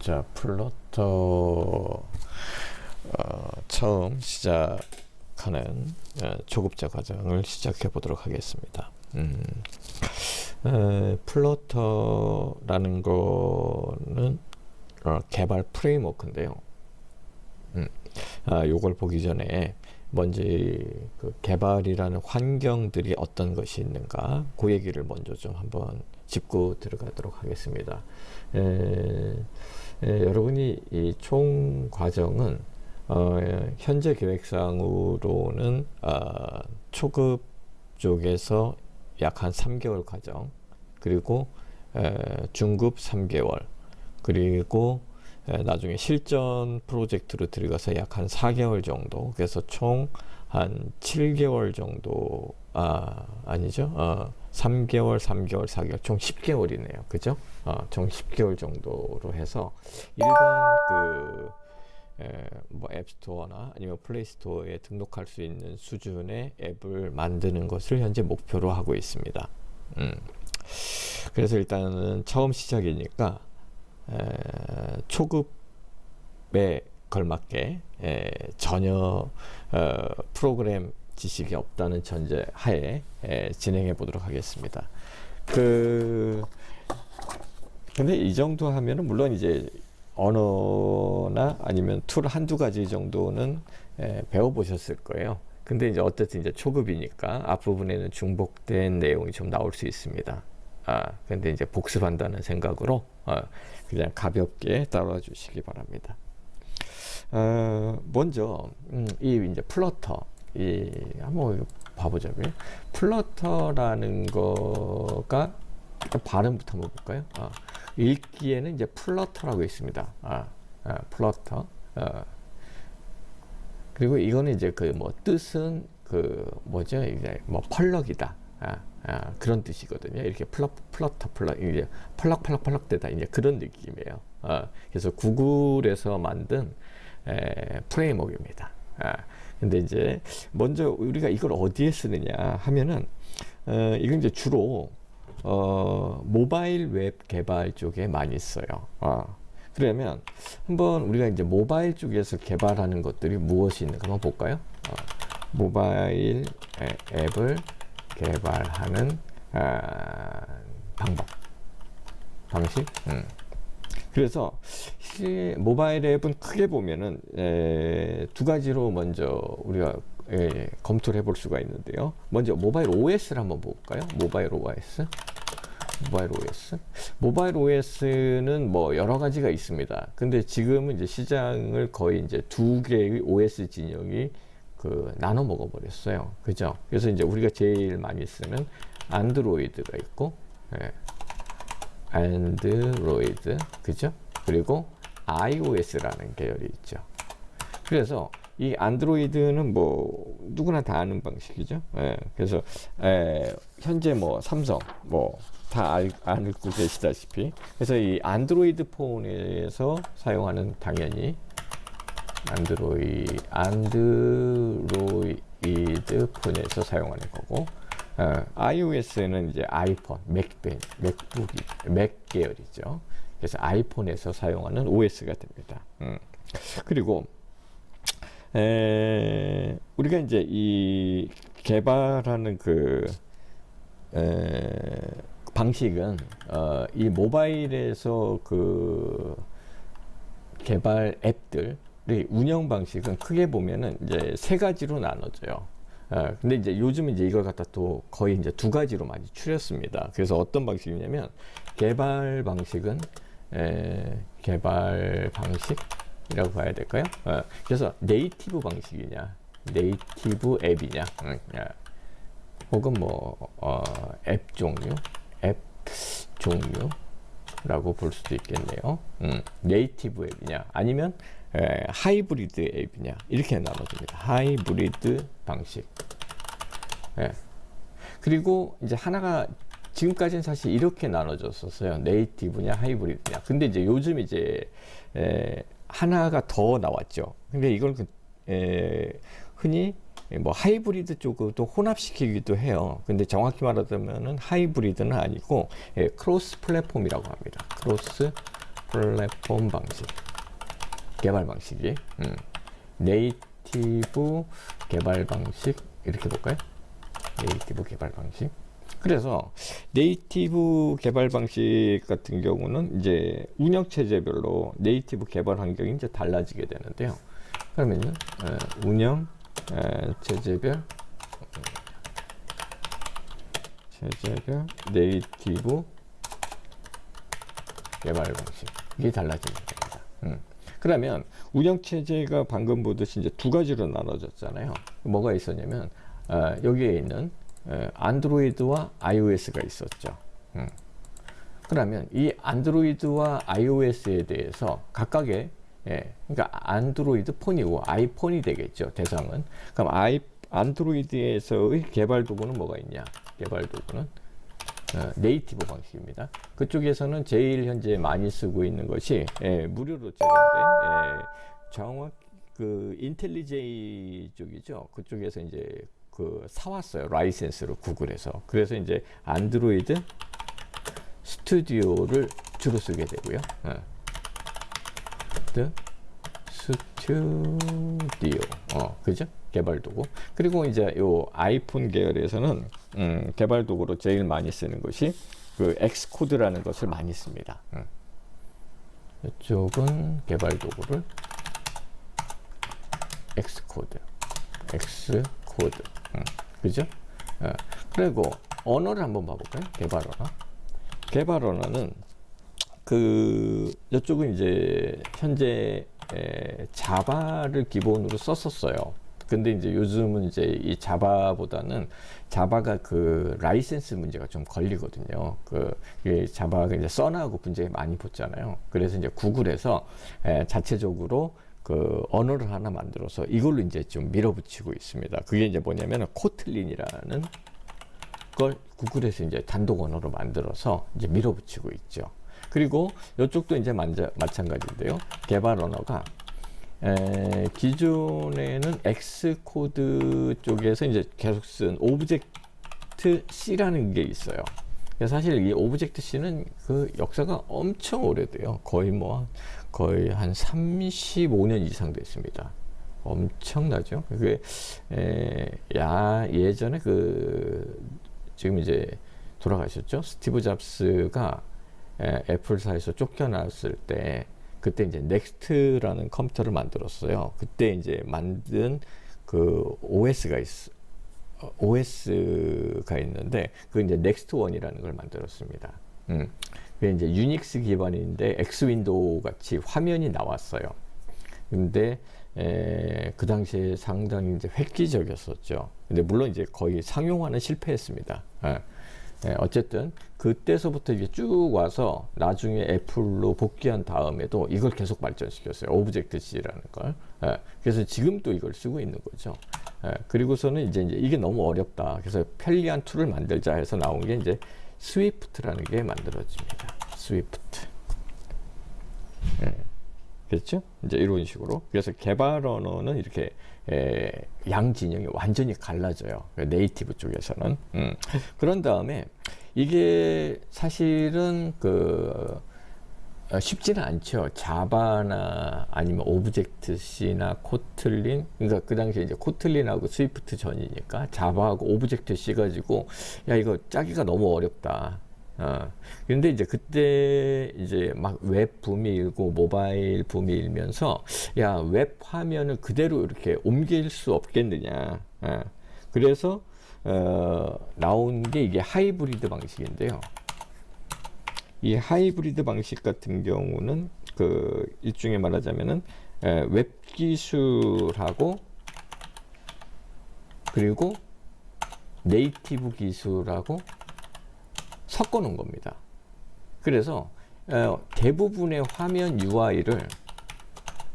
자, 플러터 처음 시작하는 초급자 과정을 시작해 보도록 하겠습니다. 플러터라는 거는 개발 프레임워크인데요. 요걸 보기 전에 먼저 그 개발이라는 환경들이 어떤 것이 있는가, 그 얘기를 먼저 좀 한번 짚고 들어가도록 하겠습니다. 여러분이 이 총 과정은 현재 계획상으로는 초급 쪽에서 약 한 3개월 과정, 그리고 중급 3개월, 그리고 나중에 실전 프로젝트로 들어가서 약 한 4개월 정도, 그래서 총 한 7개월 정도, 아니죠, 3개월, 3개월, 4개월, 총 10개월이네요. 그죠? 총 10개월 정도로 해서 일반 뭐 앱스토어나 아니면 플레이스토어에 등록할 수 있는 수준의 앱을 만드는 것을 현재 목표로 하고 있습니다. 그래서 일단은 처음 시작이니까 초급에 걸맞게 전혀 프로그램 지식이 없다는 전제 하에 진행해 보도록 하겠습니다. 근데 이 정도 하면은 물론 이제 언어나 아니면 툴 한두 가지 정도는 배워 보셨을 거예요. 근데 이제 어쨌든 이제 초급이니까 앞부분에는 중복된 내용이 좀 나올 수 있습니다. 근데 이제 복습한다는 생각으로 그냥 가볍게 따라와 주시기 바랍니다. 먼저 이 이제 플러터, 한번 봐보자고요. 플러터라는 거가 발음부터 한번 볼까요? 읽기에는 이제 플러터라고 있습니다. 플러터. 그리고 이거는 이제 그 뭐 뜻은 뭐죠? 이제 뭐 펄럭이다. 그런 뜻이거든요. 이렇게 플러터 이제 펄럭 되다, 이제 그런 느낌이에요. 그래서 구글에서 만든 프레임워크입니다. 근데 이제 먼저 우리가 이걸 어디에 쓰느냐 하면은 이건 이제 주로 모바일 웹 개발 쪽에 많이 써요. 그러면 한번 우리가 이제 모바일 쪽에서 개발하는 것들이 무엇이 있는가 한번 볼까요? 모바일 앱을 개발하는 방식. 그래서 모바일 앱은 크게 보면은 두 가지로 먼저 우리가 검토를 해볼 수가 있는데요. 먼저 모바일 OS를 한번 볼까요? 모바일 OS는 뭐 여러 가지가 있습니다. 근데 지금은 이제 시장을 거의 이제 두 개의 OS 진영이 나눠 먹어 버렸어요. 그죠? 그래서 이제 우리가 제일 많이 쓰는 안드로이드가 있고, 안드로이드, 그죠? 그리고 iOS라는 계열이 있죠. 그래서 이 안드로이드는 뭐 누구나 다 아는 방식이죠. 그래서 현재 뭐 삼성 뭐 다 알고 계시다시피, 그래서 이 안드로이드 폰에서 사용하는, 당연히 안드로이드 폰에서 사용하는 거고, iOS는 이제 아이폰, 맥 계열이죠. 그래서 아이폰에서 사용하는 OS가 됩니다. 그리고 우리가 이제 이 개발하는 방식은 이 모바일에서 개발 앱들의 운영 방식은 크게 보면은 이제 세 가지로 나눠져요. 근데 이제 요즘 이제 이걸 갖다 또 거의 이제 두 가지로 많이 추렸습니다. 그래서 어떤 방식이냐면, 개발 방식은 개발 방식이라고 봐야 될까요? 그래서 네이티브 방식이냐, 네이티브 앱이냐, 혹은 뭐 앱 종류라고 볼 수도 있겠네요. 네이티브 앱이냐, 아니면 하이브리드 앱이냐, 이렇게 나눠집니다. 하이브리드 방식. 그리고 이제 하나가, 지금까지는 사실 이렇게 나눠졌었어요. 네이티브냐 하이브리드냐. 근데 이제 요즘 이제 하나가 더 나왔죠. 근데 이걸 흔히 뭐 하이브리드 쪽으로도 혼합시키기도 해요. 근데 정확히 말하자면은 하이브리드는 아니고 크로스 플랫폼이라고 합니다. 크로스 플랫폼 방식, 개발 방식이 네이티브 개발 방식 이렇게 볼까요? 네이티브 개발 방식. 그래서 네이티브 개발 방식 같은 경우는 이제 운영 체제별로 네이티브 개발 환경이 이제 달라지게 되는데요. 그러면은 운영 체제별 네이티브 개발 방식이 달라지게 됩니다. 그러면 운영 체제가 방금 보듯이 이제 두 가지로 나눠졌잖아요. 뭐가 있었냐면 여기에 있는 안드로이드와 iOS가 있었죠. 그러면 이 안드로이드와 iOS에 대해서 각각의 그러니까 안드로이드 폰이고 아이폰이 되겠죠. 대상은. 그럼 안드로이드에서의 개발 도구는 뭐가 있냐? 개발 도구는 네이티브 방식입니다. 그쪽에서는 제일 현재 많이 쓰고 있는 것이 무료로 제공된 정확 그 인텔리제이 쪽이죠. 그쪽에서 이제 그 사왔어요. 라이센스로 구글에서. 그래서 이제 안드로이드 스튜디오를 주로 쓰게 되고요. 스튜디오, 그죠? 개발 도구. 그리고 이제 요 아이폰 계열에서는 개발 도구로 제일 많이 쓰는 것이 그 엑스코드라는 것을 많이 씁니다. 이쪽은 개발 도구를 엑스코드, 그죠? 그리고 언어를 한번 봐볼까요? 개발 언어. 개발 언어는 이쪽은 이제 현재 자바를 기본으로 썼었어요. 근데 이제 요즘은 이제 이 자바보다는 자바가 그 라이센스 문제가 좀 걸리거든요. 자바가 이제 써나하고 분쟁이 많이 붙잖아요. 그래서 이제 구글에서 자체적으로 그 언어를 하나 만들어서 이걸로 이제 좀 밀어붙이고 있습니다. 그게 이제 뭐냐면 코틀린이라는 걸 구글에서 이제 단독 언어로 만들어서 이제 밀어붙이고 있죠. 그리고 이쪽도 이제 마찬가지인데요. 개발 언어가 기존에는 엑스코드 쪽에서 이제 계속 쓴 오브젝트 C라는 게 있어요. 사실 이 오브젝트 C는 그 역사가 엄청 오래돼요. 거의 한 35년 이상 됐습니다. 엄청나죠. 그게 예전에 지금 이제 돌아가셨죠. 스티브 잡스가 애플사에서 쫓겨났을 때 그때 이제 넥스트라는 컴퓨터를 만들었어요. 그때 이제 만든 그 OS가 있는데 그 이제 넥스트 원이라는 걸 만들었습니다. 그게 이제 유닉스 기반인데 엑스 윈도우 같이 화면이 나왔어요. 근데 그 당시에 상당히 이제 획기적이었었죠. 근데 물론 이제 거의 상용화는 실패했습니다. 어쨌든 그때서부터 이게 쭉 와서 나중에 애플로 복귀한 다음에도 이걸 계속 발전시켰어요. 오브젝트 C라는 걸. 그래서 지금 또 이걸 쓰고 있는 거죠. 그리고서는 이제 이게 너무 어렵다. 그래서 편리한 툴을 만들자 해서 나온 게 이제 스위프트라는 게 만들어집니다. 스위프트. 그렇죠? 이제 이런 식으로. 그래서 개발 언어는 이렇게 양 진영이 완전히 갈라져요. 네이티브 쪽에서는. 그런 다음에 이게 사실은 쉽지는 않죠. 자바나 아니면 오브젝트 C나 코틀린, 그러니까 그 당시에 이제 코틀린하고 스위프트 전이니까 자바하고 오브젝트 C 가지고 야 이거 짜기가 너무 어렵다. 근데 이제 그때 이제 막 웹 붐이 일고 모바일 붐이 일면서 야 웹 화면을 그대로 이렇게 옮길 수 없겠느냐. 그래서 나온 게 이게 하이브리드 방식인데요. 이 하이브리드 방식 같은 경우는 일종의 말하자면은 웹 기술하고 그리고 네이티브 기술하고 섞어 놓은 겁니다. 그래서 대부분의 화면 UI를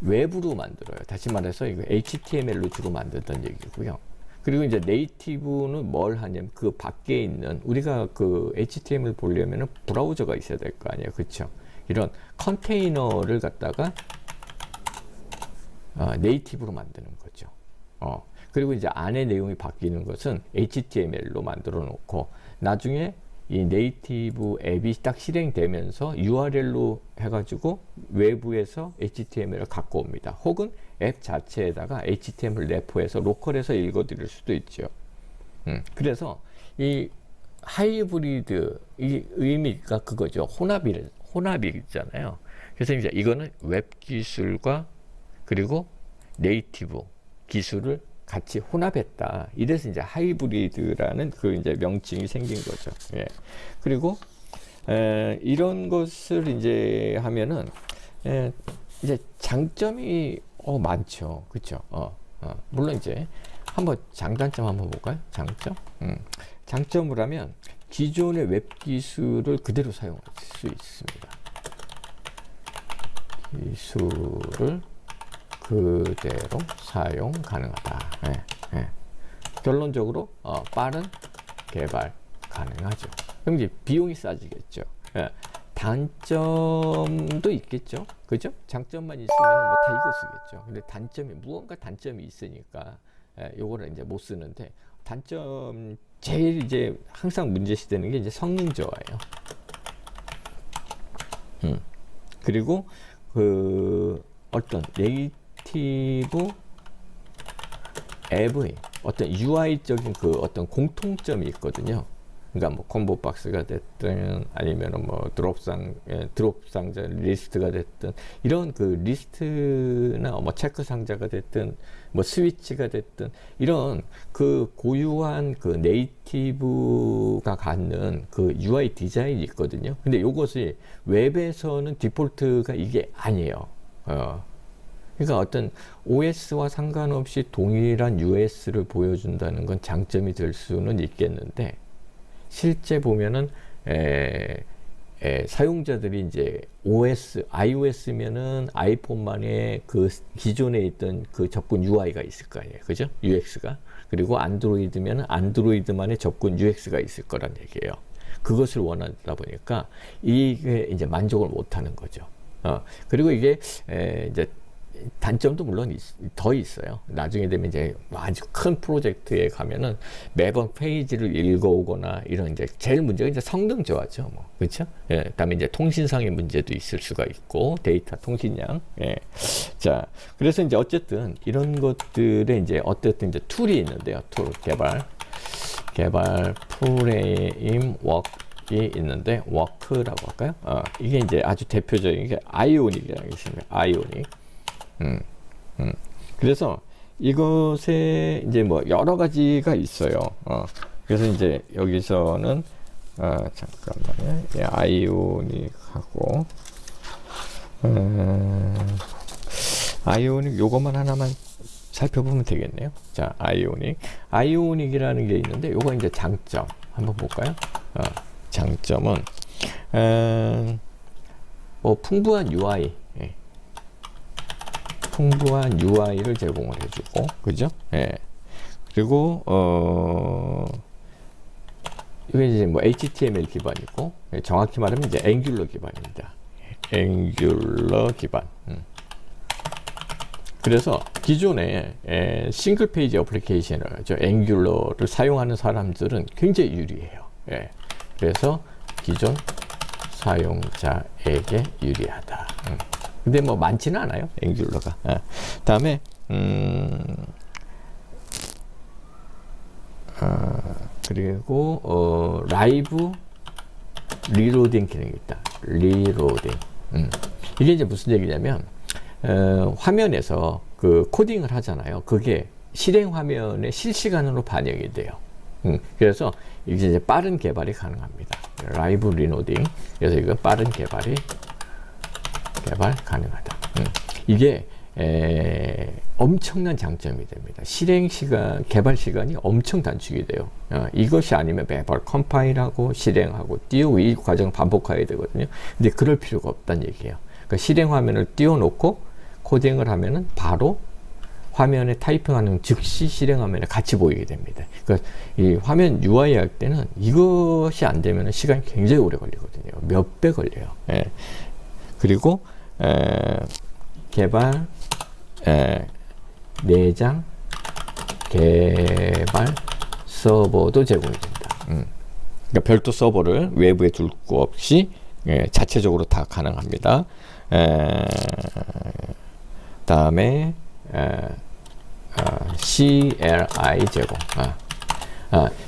웹으로 만들어요. 다시 말해서 이거 HTML로 주로 만든다는 얘기고요. 그리고 이제 네이티브는 뭘 하냐면 그 밖에 있는 우리가 그 HTML 보려면은 브라우저가 있어야 될 거 아니에요. 그렇죠? 이런 컨테이너를 갖다가 네이티브로 만드는 거죠. 그리고 이제 안에 내용이 바뀌는 것은 HTML로 만들어 놓고 나중에 이 네이티브 앱이 딱 실행되면서 URL로 해가지고 외부에서 HTML을 갖고 옵니다. 혹은 앱 자체에다가 HTML 내포해서 로컬에서 읽어드릴 수도 있죠. 그래서 이 하이브리드 이 의미가 그거죠. 혼합이잖아요. 그래서 이제 이거는 웹 기술과 그리고 네이티브 기술을 같이 혼합했다. 이래서 이제 하이브리드라는 그 이제 명칭이 생긴 거죠. 예. 그리고 이런 것을 이제 하면은 이제 장점이 많죠. 그렇죠? 물론 이제 한번 장단점 한번 볼까요? 장점? 장점을 하면 기존의 웹 기술을 그대로 사용할 수 있습니다. 기술을 그대로 사용 가능하다. 예, 예. 결론적으로 빠른 개발 가능하죠. 그럼 이제 비용이 싸지겠죠. 예. 단점도 있겠죠. 그죠? 장점만 있으면 뭐 다 이거 쓰겠죠. 근데 단점이 무언가 단점이 있으니까 요거를 이제 못 쓰는데 단점 제일 이제 항상 문제시되는 게 이제 성능 저하예요. 그리고 그 어떤 네이티브 앱의 어떤 UI적인 그 어떤 공통점이 있거든요. 그러니까 뭐 콤보 박스가 됐든 아니면 뭐 드롭 상자 리스트가 됐든 이런 그 리스트나 뭐 체크 상자가 됐든 뭐 스위치가 됐든 이런 그 고유한 그 네이티브가 갖는 그 UI 디자인이 있거든요. 근데 이것이 웹에서는 디폴트가 이게 아니에요. 그러니까 어떤 OS와 상관없이 동일한 US를 보여준다는 건 장점이 될 수는 있겠는데 실제 보면은 사용자들이 이제 iOS면은 아이폰만의 그 기존에 있던 그 접근 UI가 있을 거 아니에요. 그죠? UX가. 그리고 안드로이드면은 안드로이드만의 접근 UX가 있을 거란 얘기예요. 그것을 원하다 보니까 이게 이제 만족을 못 하는 거죠. 그리고 이게 이제 단점도 물론 더 있어요. 나중에 되면 이제 아주 큰 프로젝트에 가면은 매번 페이지를 읽어오거나 이런 이제 제일 문제가 이제 성능 저하죠. 뭐 그렇죠? 예, 그다음에 이제 통신상의 문제도 있을 수가 있고 데이터 통신량. 예. 자, 그래서 이제 어쨌든 이런 것들에 이제 어쨌든 이제 툴이 있는데요. 툴 개발 프레임워크이 있는데 워크라고 할까요? 이게 이제 아주 대표적인 게 아이오닉이라는 게 있습니다. 아이오닉. 그래서 이것에 이제 뭐 여러 가지가 있어요. 그래서 이제 여기서는 잠깐만요. 예, 아이오닉하고 아이오닉 요것만 하나만 살펴보면 되겠네요. 자, 아이오닉이라는 게 있는데 요거 이제 장점 한번 볼까요? 장점은 뭐 풍부한 UI 풍부한 UI를 제공을 해주고, 그죠? 예. 그리고, 이게 이제 뭐 HTML 기반이고, 정확히 말하면 이제 앵귤러 기반입니다. 앵귤러 기반. 그래서 기존에 싱글 페이지 어플리케이션을, 앵귤러를 사용하는 사람들은 굉장히 유리해요. 예. 그래서 기존 사용자에게 유리하다. 근데 뭐 많지는 않아요, 앵귤러가. 다음에 그리고 라이브 리로딩 기능이 있다. 리로딩. 이게 이제 무슨 얘기냐면 화면에서 그 코딩을 하잖아요. 그게 실행 화면에 실시간으로 반영이 돼요. 그래서 이제 빠른 개발이 가능합니다. 라이브 리로딩. 그래서 이건 빠른 개발 가능하다. 이게 엄청난 장점이 됩니다. 실행 시간, 개발 시간이 엄청 단축이 돼요. 이것이 아니면 매번 컴파일하고 실행하고 띄우고 이 과정 반복해야 되거든요. 근데 그럴 필요가 없다는 얘기예요. 그러니까 실행 화면을 띄워놓고 코딩을 하면은 바로 화면에 타이핑하는 즉시 실행 화면에 같이 보이게 됩니다. 그러니까 이 화면 UI 할 때는 이것이 안 되면 시간이 굉장히 오래 걸리거든요. 몇 배 걸려요. 예. 그리고 개발 내장 개발 서버도 제공이 됩니다. 그러니까 별도 서버를 외부에 둘 거 없이 자체적으로 다 가능합니다. 다음에 CLI 제공.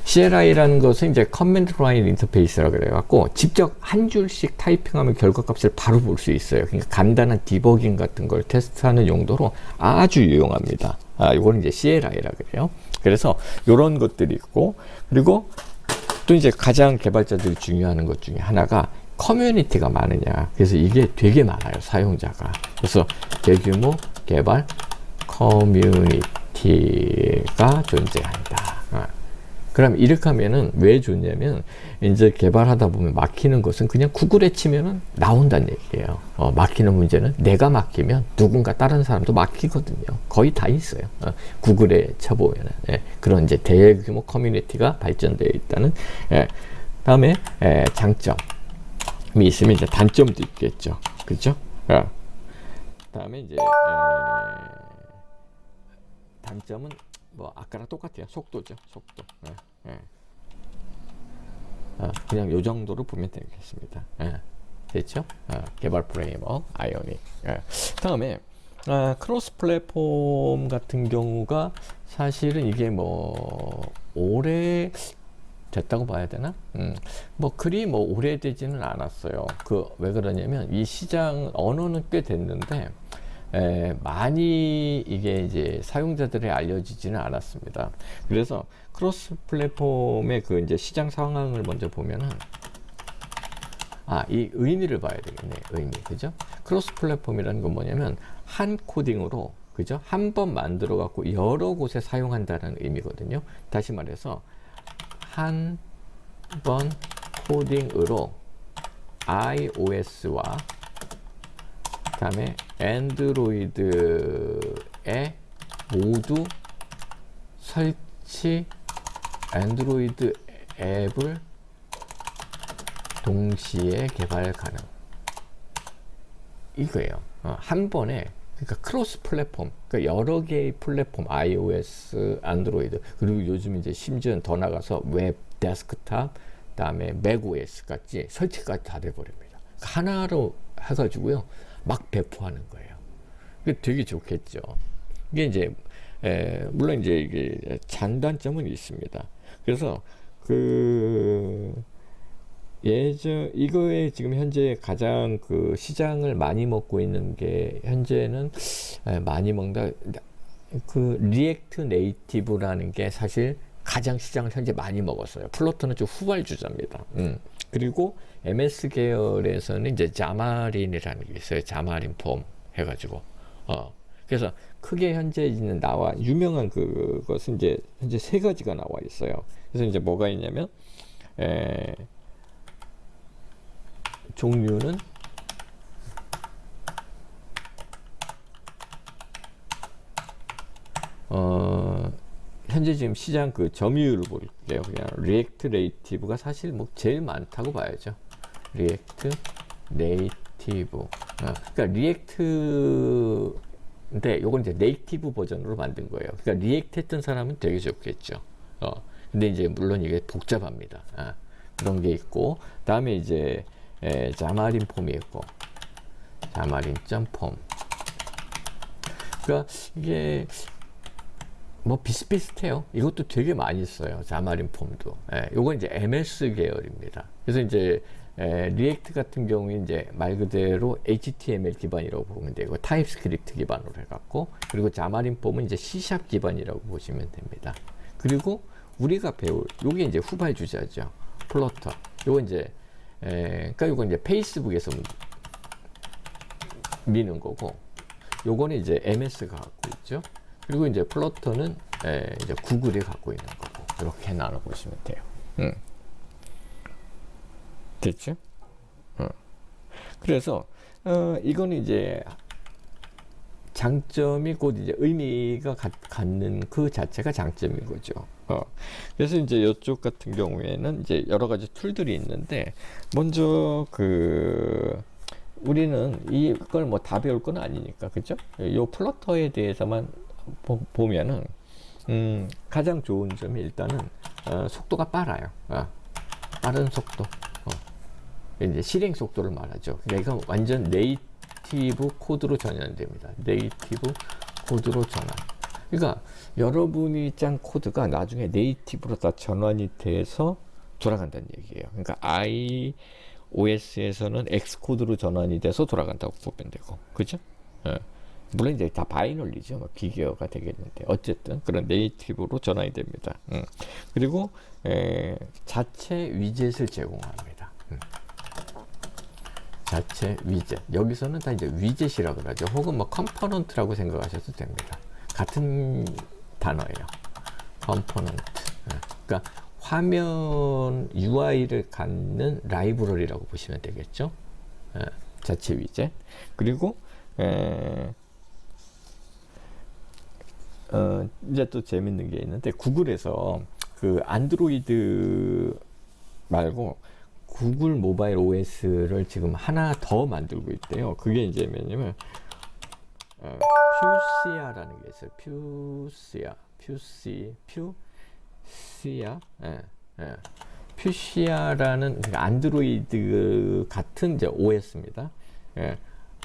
CLI라는 것은 이제 커맨드 라인 인터페이스라고 그래갖고 직접 한 줄씩 타이핑하면 결과값을 바로 볼 수 있어요. 그러니까 간단한 디버깅 같은 걸 테스트하는 용도로 아주 유용합니다. 이거는 이제 CLI라 그래요. 그래서 이런 것들이 있고, 그리고 또 이제 가장 개발자들이 중요하는 것 중에 하나가 커뮤니티가 많으냐. 그래서 이게 되게 많아요, 사용자가. 그래서 대규모 개발 커뮤니티가 존재한다. 그럼 이렇게 하면은 왜 좋냐면, 이제 개발하다 보면 막히는 것은 그냥 구글에 치면은 나온다는 얘기예요. 막히는 문제는 내가 막히면 누군가 다른 사람도 막히거든요. 거의 다 있어요. 구글에 쳐보면은. 그런 이제 대규모 커뮤니티가 발전되어 있다는. 다음에 장점이 있으면 이제 단점도 있겠죠. 그죠? 다음에 이제 단점은 뭐 아까랑 똑같아요. 속도죠. 속도. 그냥 요 정도로 보면 되겠습니다. 됐죠? 개발 프레임워크 아이오닉. 다음에 크로스 플랫폼 같은 경우가 사실은 이게 뭐 오래 됐다고 봐야 되나? 뭐 그리 뭐 오래되지는 않았어요. 왜 그러냐면 이 시장 언어는 꽤 됐는데 많이 이게 이제 사용자들에 알려지지는 않았습니다. 그래서 크로스 플랫폼의 그 이제 시장 상황을 먼저 보면은 이 의미를 봐야 되겠네. 의미. 그죠? 크로스 플랫폼이라는 건 뭐냐면 한 코딩으로, 그죠? 한 번 만들어 갖고 여러 곳에 사용한다는 의미거든요. 다시 말해서 한 번 코딩으로 iOS와 그다음에 안드로이드에 모두 설치, 안드로이드 앱을 동시에 개발 가능. 이거예요. 한 번에, 그러니까 크로스 플랫폼, 그러니까 여러 개의 플랫폼, iOS, 안드로이드, 그리고 요즘 이제 심지어는 더 나가서 웹, 데스크탑, 그다음에 맥OS 같이 설치까지 다 돼버립니다. 하나로 해가지고요, 막 배포하는 거예요. 이게 되게 좋겠죠. 이게 이제 물론 이제 이게 장단점은 있습니다. 그래서 이거에 지금 현재 가장 그 시장을 많이 먹고 있는 게, 현재는 많이 먹다, 그 리액트 네이티브라는 게 사실 가장 시장을 현재 많이 먹었어요. 플러터는 좀 후발주자입니다. 그리고 MS 계열에서는 이제 자마린이라는 게 있어요. 자마린 폼 해가지고. 그래서 크게 현재 있는 유명한 그것은 이제 현재 세 가지가 나와 있어요. 그래서 이제 뭐가 있냐면, 종류는 현재 지금 시장 그 점유율을 볼게요. 그냥 리액트 네이티브가 사실 뭐 제일 많다고 봐야죠. 리액트 네이티브. 그러니까 리액트인데 요건 이제 네이티브 버전으로 만든 거예요. 그러니까 리액트 했던 사람은 되게 좋겠죠. 근데 이제 물론 이게 복잡합니다. 그런 게 있고, 다음에 이제 자마린 폼이 있고, 자마린 점.폼. 그러니까 이게 뭐 비슷비슷해요. 이것도 되게 많이 써요. 자마린 폼도. 요건 이제 MS 계열입니다. 그래서 이제 리액트 같은 경우에 이제 말 그대로 HTML 기반이라고 보면 되고, 타입스크립트 기반으로 해갖고, 그리고 자마린 폼은 이제 C# 기반이라고 보시면 됩니다. 그리고 우리가 배울 요게 이제 후발주자죠. 플러터. 요거 이제 그러니까 요건 이제 페이스북에서 미는 거고, 요거는 이제 MS가 갖고 있죠. 그리고 이제 플러터는 이제 구글이 갖고 있는 거고, 이렇게 나눠 보시면 돼요. 됐죠? 그래서 이거는 이제 장점이 곧 이제 의미가 갖는 그 자체가 장점인 거죠. 그래서 이제 이쪽 같은 경우에는 이제 여러 가지 툴들이 있는데, 먼저 우리는 이걸 뭐 다 배울 건 아니니까, 그죠? 요 플러터에 대해서만 보면은 가장 좋은 점이 일단은 속도가 빨라요. 빠른 속도. 이제 실행 속도를 말하죠. 그러니까 이건 완전 네이티브 코드로 전환됩니다. 네이티브 코드로 전환. 그러니까 여러분이 짠 코드가 나중에 네이티브로 다 전환이 돼서 돌아간다는 얘기예요. 그러니까 iOS에서는 X코드로 전환이 돼서 돌아간다고 보면 되고, 그죠? 물론 이제 다 바이널리죠. 뭐 기계어가 되겠는데 어쨌든 그런 네이티브로 전환이 됩니다. 그리고 자체 위젯을 제공합니다. 자체 위젯. 여기서는 다 이제 위젯이라고 그러죠. 혹은 뭐 컴포넌트라고 생각하셔도 됩니다. 같은 단어예요. 컴포넌트. 그러니까 화면 UI를 갖는 라이브러리라고 보시면 되겠죠. 자체 위젯. 그리고 이제 또 재밌는 게 있는데, 구글에서 그 안드로이드 말고 구글 모바일 OS를 지금 하나 더 만들고 있대요. 그게 이제 뭐냐면 퓨시아라는 게 있어요. 퓨시아. 퓨시아라는 안드로이드 같은 이제 OS입니다.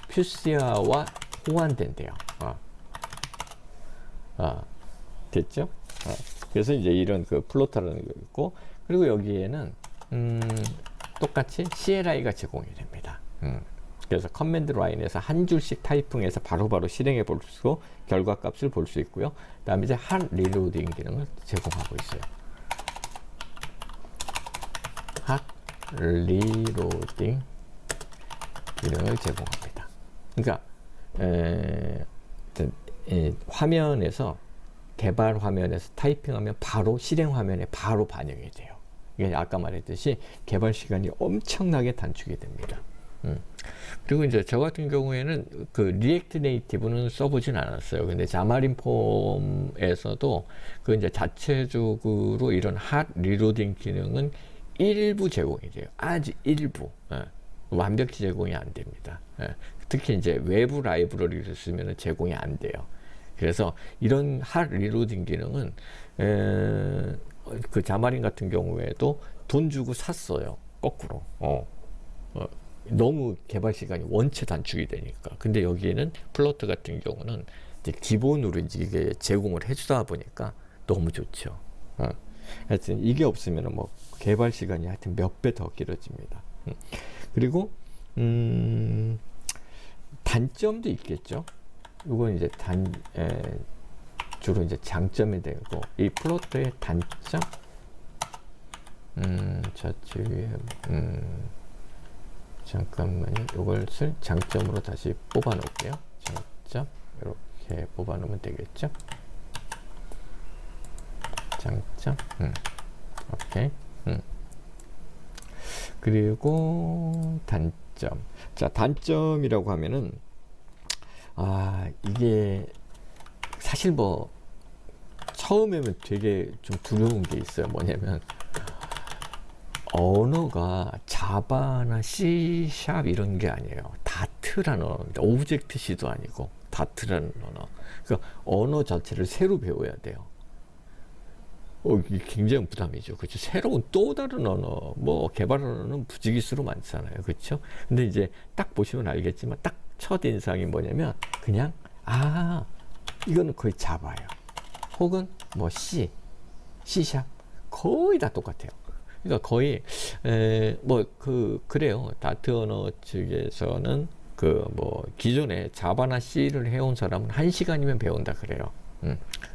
퓨시아와 호환된대요. 됐죠? 그래서 이제 이런 그 플로터라는 게 있고, 그리고 여기에는 똑같이 CLI가 제공이 됩니다. 그래서 커맨드 라인에서 한 줄씩 타이핑해서 바로바로 실행해 볼 수 있고 결과값을 볼 수 있고요. 그 다음에 이제 핫 리로딩 기능을 제공하고 있어요. 핫 리로딩 기능을 제공합니다. 그러니까 화면에서 개발 화면에서 타이핑하면 바로 실행 화면에 바로 반영이 돼요. 이게 아까 말했듯이 개발 시간이 엄청나게 단축이 됩니다. 그리고 이제 저 같은 경우에는 그 리액트 네이티브는 써보진 않았어요. 근데 자마린 폼에서도 그 이제 자체적으로 이런 핫 리로딩 기능은 일부 제공이 돼요. 아주 일부. 완벽히 제공이 안 됩니다. 특히 이제 외부 라이브러리를 쓰면 제공이 안 돼요. 그래서 이런 핫 리로딩 기능은 그 자마린 같은 경우에도 돈 주고 샀어요. 거꾸로. 너무 개발 시간이 원체 단축이 되니까. 근데 여기에는 플러터 같은 경우는 이제 기본으로 이게 제공을 해주다 보니까 너무 좋죠. 하여튼 이게 없으면 뭐 개발 시간이 하여튼 몇 배 더 길어집니다. 그리고 단점도 있겠죠. 이건 이제 주로 이제 장점이 되고, 이 플로터의 단점, 저쪽 위에, 잠깐만요. 이것을 장점으로 다시 뽑아 놓을게요. 장점, 이렇게 뽑아 놓으면 되겠죠. 장점, 오케이. 그리고 단점. 자, 단점이라고 하면은, 이게 사실 뭐 처음에는 되게 좀 두려운 게 있어요. 뭐냐면 언어가 자바나 C# 이런 게 아니에요. 다트라는 언어입니다. 오브젝트 C도 아니고 다트라는 언어. 그러니까 언어 자체를 새로 배워야 돼요. 이게 굉장히 부담이죠. 그렇죠. 새로운 또 다른 언어, 뭐 개발하는 언어는 부지기수로 많잖아요. 그렇죠. 근데 이제 딱 보시면 알겠지만 딱 첫 인상이 뭐냐면 그냥 이거는 거의 자바예요. 혹은 뭐 C#, 거의 다 똑같아요. 그러니까 거의 그래요. 다트 언어 측에서는 그 뭐 기존에 자바나 C를 해온 사람은 1시간이면 배운다 그래요.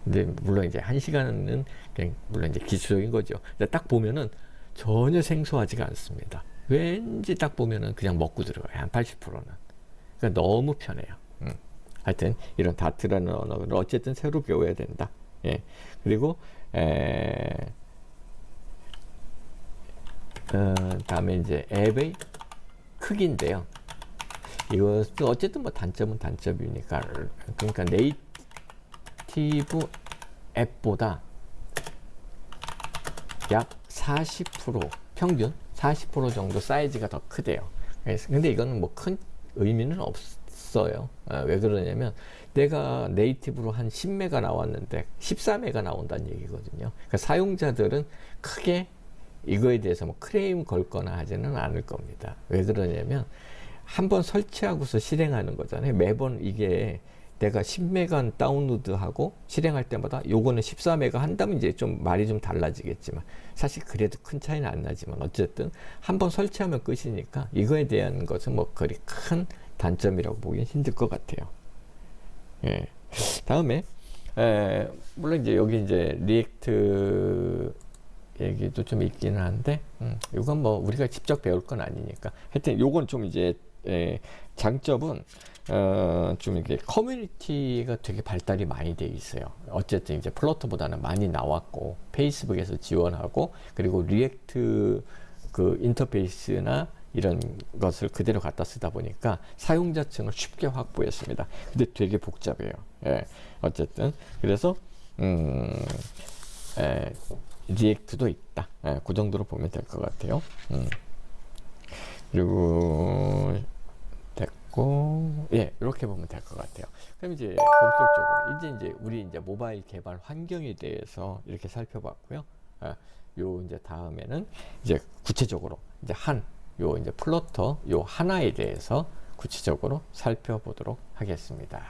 근데 물론 이제 1시간은 그냥 물론 이제 기술적인 거죠. 근데 딱 보면은 전혀 생소하지가 않습니다. 왠지 딱 보면은 그냥 먹고 들어가요. 한 80%는. 그러니까 너무 편해요. 하여튼 이런 다트라는 언어를 어쨌든 새로 배워야 된다. 예. 그리고 다음에 이제 앱의 크기인데요. 이것도 어쨌든 뭐 단점은 단점이니까, 그러니까 네이티브 앱보다 약 40% 평균 40% 정도 사이즈가 더 크대요. 근데 이거는 뭐 큰 의미는 없어요. 왜 그러냐면 내가 네이티브로 한 10메가 나왔는데 14메가 나온다는 얘기거든요. 그러니까 사용자들은 크게 이거에 대해서 뭐 크레임 걸거나 하지는 않을 겁니다. 왜 그러냐면 한번 설치하고서 실행하는 거잖아요. 매번 이게 내가 10메가 다운로드하고 실행할 때마다 요거는 14메가 한다면 이제 좀 말이 좀 달라지겠지만 사실 그래도 큰 차이는 안 나지만 어쨌든 한번 설치하면 끝이니까 이거에 대한 것은 뭐 그리 큰 단점이라고 보기는 힘들 것 같아요. 예. 다음에 물론 이제 여기 이제 리액트 얘기도 좀 있기는 한데 이건 뭐 우리가 직접 배울 건 아니니까 하여튼 요건 좀 이제 장점은 좀 이게 커뮤니티가 되게 발달이 많이 돼 있어요. 어쨌든 이제 플러터보다는 많이 나왔고 페이스북에서 지원하고 그리고 리액트 그 인터페이스나 이런 것을 그대로 갖다 쓰다 보니까 사용자층을 쉽게 확보했습니다. 근데 되게 복잡해요. 예, 어쨌든 그래서 리액트도 있다. 예, 그 정도로 보면 될 것 같아요. 그리고 됐고, 예, 이렇게 보면 될 것 같아요. 그럼 이제 본격적으로 이제 우리 이제 모바일 개발 환경에 대해서 이렇게 살펴봤고요. 요 이제 다음에는 이제 구체적으로 이제 요 이제 플러터 요 하나에 대해서 구체적으로 살펴보도록 하겠습니다.